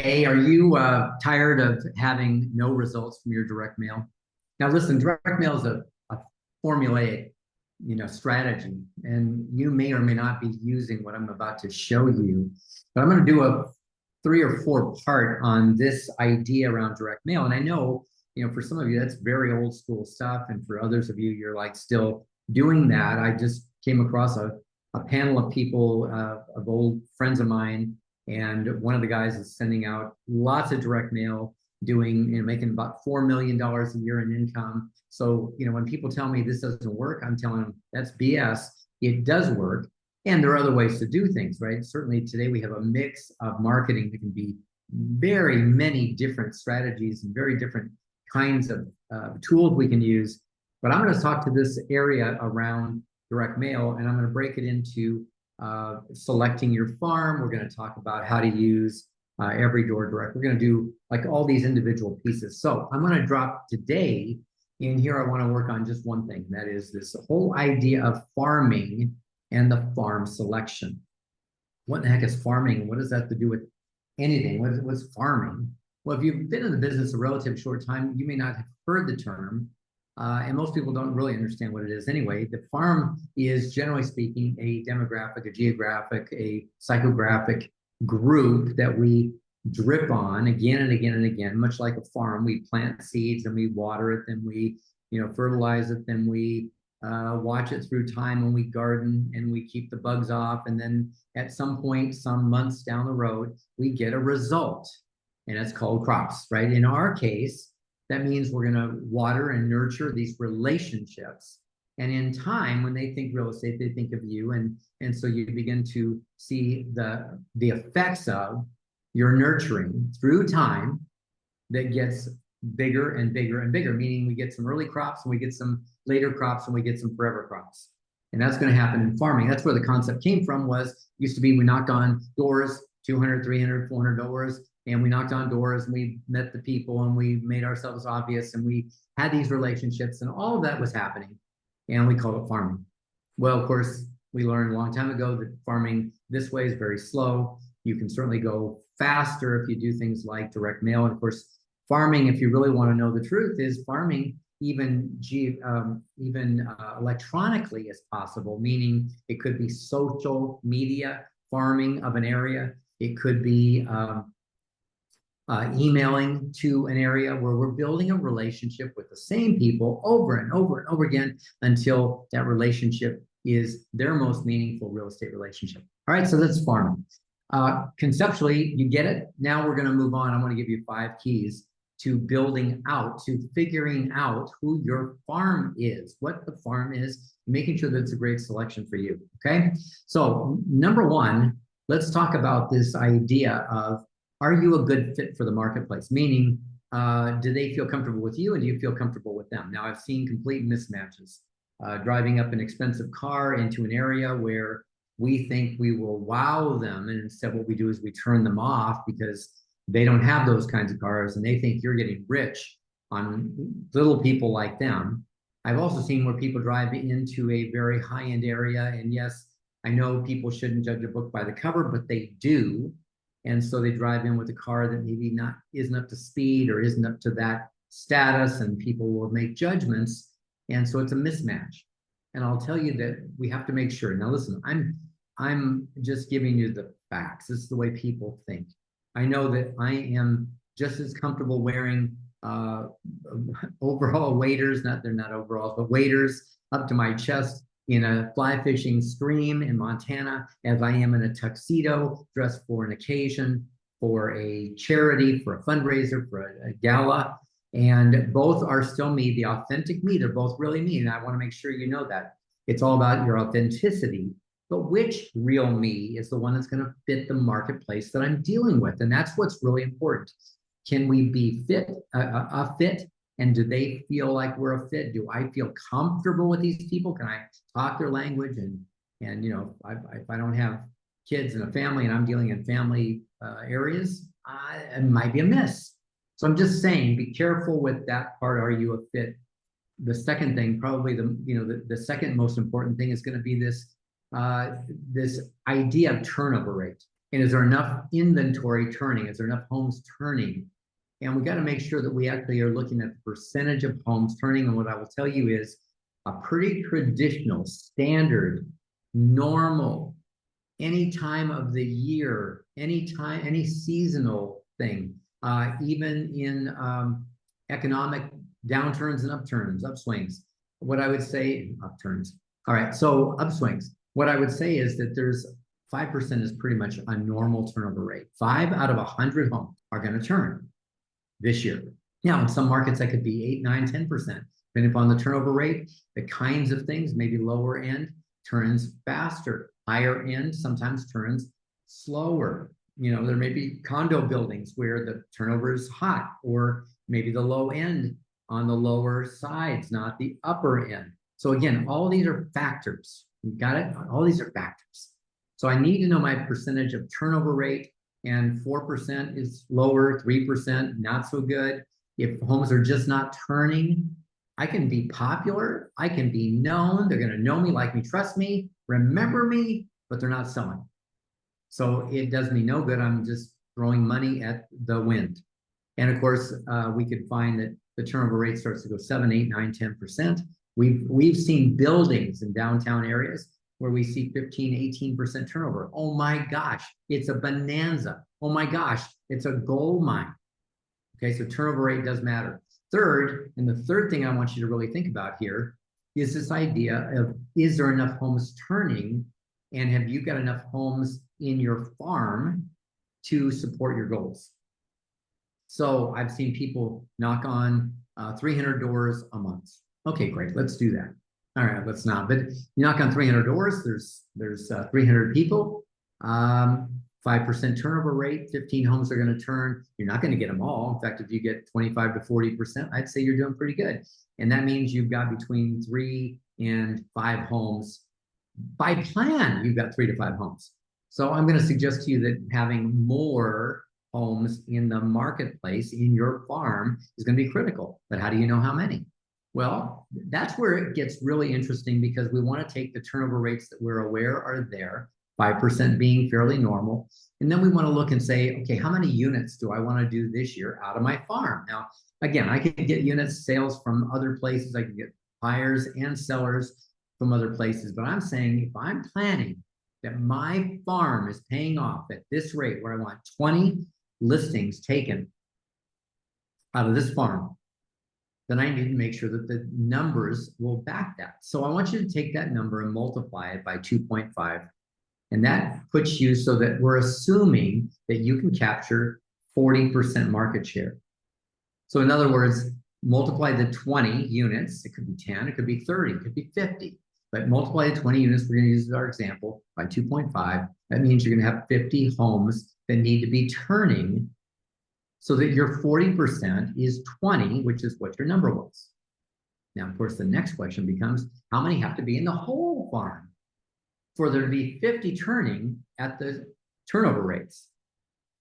Hey, are you tired of having no results from your direct mail? Now, listen, direct mail is a formulaic, strategy, and you may or may not be using what I'm about to show you. But I'm going to do a 3 or 4 part on this idea around direct mail. And I know, for some of you, that's very old school stuff, and for others of you, you're like still doing that. I just came across a panel of people, of old friends of mine, and one of the guys is sending out lots of direct mail, doing, making about $4 million a year in income. So, when people tell me this doesn't work, I'm telling them that's BS. It does work. And there are other ways to do things, right? Certainly today we have a mix of marketing that can be very many different strategies and very different kinds of tools we can use. But I'm going to talk to this area around direct mail, and I'm going to break it into selecting your farm. We're going to talk about how to use every door direct. We're going to do like all these individual pieces. So I'm going to drop today in here. I want to work on just one thing. That is this whole idea of farming and the farm selection. What the heck is farming? What does that have to do with anything? What's farming? Well, if you've been in the business a relatively short time, you may not have heard the term, and most people don't really understand what it is anyway. The farm is, generally speaking, a demographic, a geographic, a psychographic group that we drip on again and again and again, much like a farm. We plant seeds and we water it, then we, fertilize it, then we watch it through time, and we garden and we keep the bugs off. And then at some point, some months down the road, we get a result, and it's called crops, right? In our case, that means we're going to water and nurture these relationships. And in time, when they think real estate, they think of you. And so you begin to see the effects of your nurturing through time that gets bigger and bigger and bigger, meaning we get some early crops and we get some later crops and we get some forever crops. And that's going to happen in farming. That's where the concept came from. Used to be, we knocked on doors, 200, 300, 400 doors, and we knocked on doors and we met the people and we made ourselves obvious and we had these relationships, and all of that was happening, and we called it farming. Well, of course, we learned a long time ago that farming this way is very slow. You can certainly go faster if you do things like direct mail. And of course, farming, if you really want to know the truth, is farming even electronically is possible, meaning it could be social media farming of an area. It could be emailing to an area where we're building a relationship with the same people over and over and over again until that relationship is their most meaningful real estate relationship. All right, so that's farming. Conceptually, you get it. Now we're going to move on. I'm going to give you 5 keys to building out, to figuring out who your farm is, what the farm is, making sure that it's a great selection for you. Okay. So number 1, let's talk about this idea of, are you a good fit for the marketplace? Meaning, do they feel comfortable with you and do you feel comfortable with them? Now, I've seen complete mismatches. Driving up an expensive car into an area where we think we will wow them, and instead what we do is we turn them off because they don't have those kinds of cars and they think you're getting rich on little people like them. I've also seen where people drive into a very high-end area, and yes, I know people shouldn't judge a book by the cover, but they do. And so they drive in with a car that maybe isn't up to speed or isn't up to that status, and people will make judgments. And so it's a mismatch. And I'll tell you that we have to make sure. Now, listen, I'm just giving you the facts. This is the way people think. I know that I am just as comfortable wearing overall waders, they're not overalls, but waders up to my chest in a fly fishing stream in Montana as I am in a tuxedo dressed for an occasion, for a charity, for a fundraiser, for a gala. And both are still me, the authentic me. They're both really me. And I want to make sure you know that. It's all about your authenticity. But which real me is the one that's going to fit the marketplace that I'm dealing with? And that's what's really important. Can we be a fit? And do they feel like we're a fit? Do I feel comfortable with these people? Can I talk their language? And if I don't have kids and a family and I'm dealing in family areas, it might be a miss. So I'm just saying, be careful with that part. Are you a fit? The second thing, probably the second most important thing, is going to be this idea of turnover rate. And is there enough inventory turning? Is there enough homes turning? And we got to make sure that we actually are looking at the percentage of homes turning. And what I will tell you is a pretty traditional, standard, normal, any time of the year, any time, any seasonal thing, even in economic downturns and upturns, upswings. What I would say, upturns. All right, so upswings. What I would say is that there's 5% is pretty much a normal turnover rate. 5 out of 100 homes are going to turn this year. Now, in some markets, that could be 8, 9, 10%, depending upon the turnover rate, the kinds of things, maybe lower end turns faster, higher end sometimes turns slower. You know, there may be condo buildings where the turnover is hot, or maybe the low end on the lower sides, not the upper end. So again, all these are factors. You got it? All these are factors. So I need to know my percentage of turnover rate, and 4% is lower, 3% not so good. If homes are just not turning, I can be popular, I can be known, they're going to know me, like me, trust me, remember me, but they're not selling. So it does me no good. I'm just throwing money at the wind. And of course, we could find that the turnover rate starts to go 7, 8, 9, 10%. We've seen buildings in downtown areas where we see 15, 18% turnover. Oh my gosh, it's a bonanza. Oh my gosh, it's a gold mine. Okay, so turnover rate does matter. Third, and the third thing I want you to really think about here is this idea of, is there enough homes turning, and have you got enough homes in your farm to support your goals? So I've seen people knock on 300 doors a month. Okay, great, let's do that. All right, let's not. But you knock on 300 doors, there's 300 people, 5% turnover rate, 15 homes are going to turn. You're not going to get them all. In fact, if you get 25 to 40%, I'd say you're doing pretty good. And that means you've got between 3 and 5 homes. By plan, you've got 3 to 5 homes. So I'm going to suggest to you that having more homes in the marketplace, in your farm, is going to be critical. But how do you know how many? Well, that's where it gets really interesting, because we want to take the turnover rates that we're aware are there, 5% being fairly normal. And then we want to look and say, okay, how many units do I want to do this year out of my farm? Now, again, I can get units sales from other places. I can get buyers and sellers from other places. But I'm saying, if I'm planning that my farm is paying off at this rate, where I want 20 listings taken out of this farm, then I need to make sure that the numbers will back that. So I want you to take that number and multiply it by 2.5. And that puts you so that we're assuming that you can capture 40% market share. So in other words, multiply the 20 units, it could be 10, it could be 30, it could be 50, but multiply the 20 units, we're going to use as our example, by 2.5. That means you're going to have 50 homes that need to be turning, so that your 40% is 20, which is what your number was. Now, of course, the next question becomes, how many have to be in the whole farm for there to be 50 turning at the turnover rates?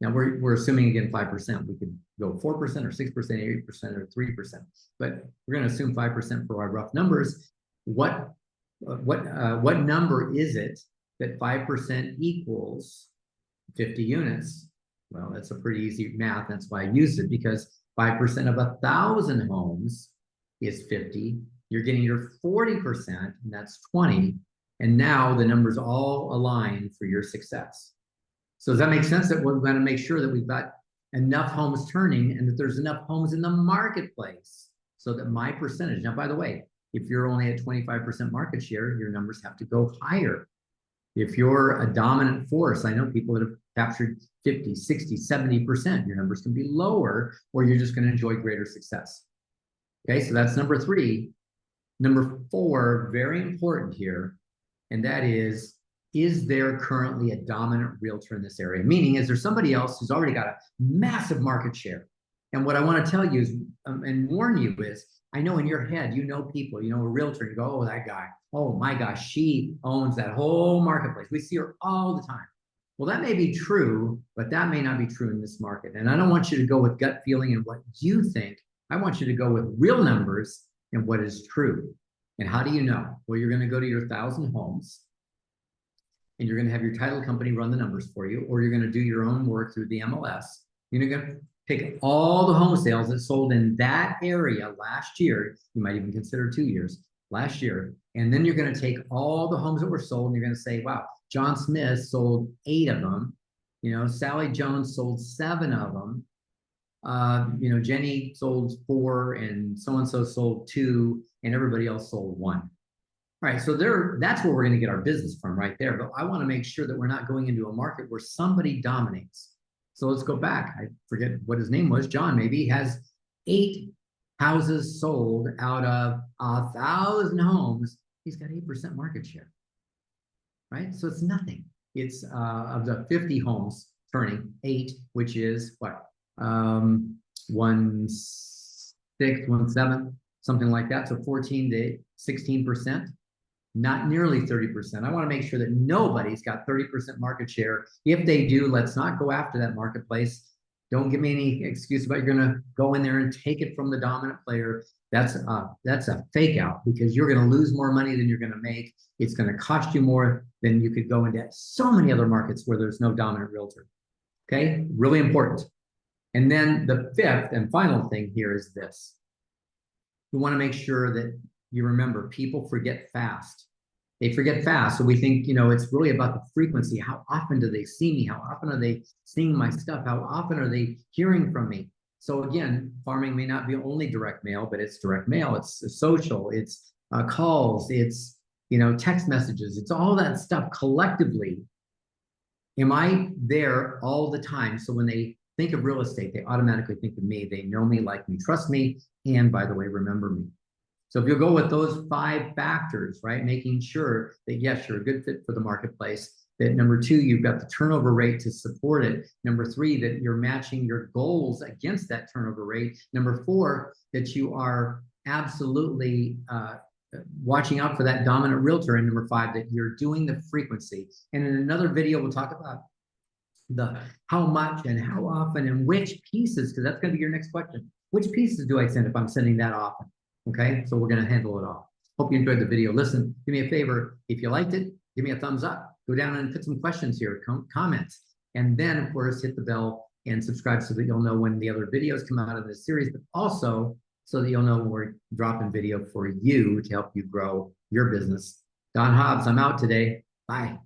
Now, we're assuming, again, 5%. We could go 4% or 6%, 8% or 3%, but we're going to assume 5% for our rough numbers. What number is it that 5% equals 50 units? Well, that's a pretty easy math. That's why I used it, because 5% of 1,000 homes is 50. You're getting your 40%, and that's 20. And now the numbers all align for your success. So does that make sense? That we're going to make sure that we've got enough homes turning, and that there's enough homes in the marketplace, so that my percentage, now, by the way, if you're only at 25% market share, your numbers have to go higher. If you're a dominant force, I know people that have captured 50, 60, 70%, your numbers can be lower, or you're just going to enjoy greater success. Okay, so that's number 3. Number 4, very important here, and that is there currently a dominant realtor in this area? Meaning, is there somebody else who's already got a massive market share? And what I want to tell you is, and warn you is, I know in your head, you know people, you know a realtor, you go, oh, that guy, oh my gosh, she owns that whole marketplace. We see her all the time. Well, that may be true, but that may not be true in this market. And I don't want you to go with gut feeling and what you think. I want you to go with real numbers and what is true. And how do you know? Well, you're going to go to your 1,000 homes, and you're going to have your title company run the numbers for you, or you're going to do your own work through the MLS. You're going to pick all the home sales that sold in that area last year. You might even consider 2 years last year. And then you're going to take all the homes that were sold and you're going to say, wow, John Smith sold 8 of them. Sally Jones sold 7 of them. Jenny sold 4 and so-and-so sold 2 and everybody else sold 1. All right, so that's where we're going to get our business from right there. But I want to make sure that we're not going into a market where somebody dominates. So let's go back. I forget what his name was. John, maybe he has 8 houses sold out of 1,000 homes. He's got 8% market share, right? So it's nothing. It's of the 50 homes turning 8, which is what? 1/6, 1/7, something like that. So 14 to 16%. Not nearly 30%. I want to make sure that nobody's got 30% market share. If they do, let's not go after that marketplace. Don't give me any excuse about you're going to go in there and take it from the dominant player. That's a fake out, because you're going to lose more money than you're going to make. It's going to cost you more than you could go into so many other markets where there's no dominant realtor. Okay, really important. And then the 5th and final thing here is this. We want to make sure that you remember, people forget fast. They forget fast. So we think, it's really about the frequency. How often do they see me? How often are they seeing my stuff? How often are they hearing from me? So again, farming may not be only direct mail, but it's direct mail, it's social, it's calls, it's, text messages. It's all that stuff collectively. Am I there all the time? So when they think of real estate, they automatically think of me. They know me, like me, trust me, and by the way, remember me. So if you'll go with those 5 factors, right, making sure that, yes, you're a good fit for the marketplace, that number 2, you've got the turnover rate to support it. Number 3, that you're matching your goals against that turnover rate. Number 4, that you are absolutely watching out for that dominant realtor. And number 5, that you're doing the frequency. And in another video, we'll talk about the how much and how often and which pieces, because that's going to be your next question. Which pieces do I send if I'm sending that often? Okay, so we're going to handle it all. Hope you enjoyed the video. Listen, do me a favor. If you liked it, give me a thumbs up. Go down and put some questions here, comments. And then, of course, hit the bell and subscribe so that you'll know when the other videos come out of this series, but also so that you'll know when we're dropping video for you to help you grow your business. Don Hobbs, I'm out today. Bye.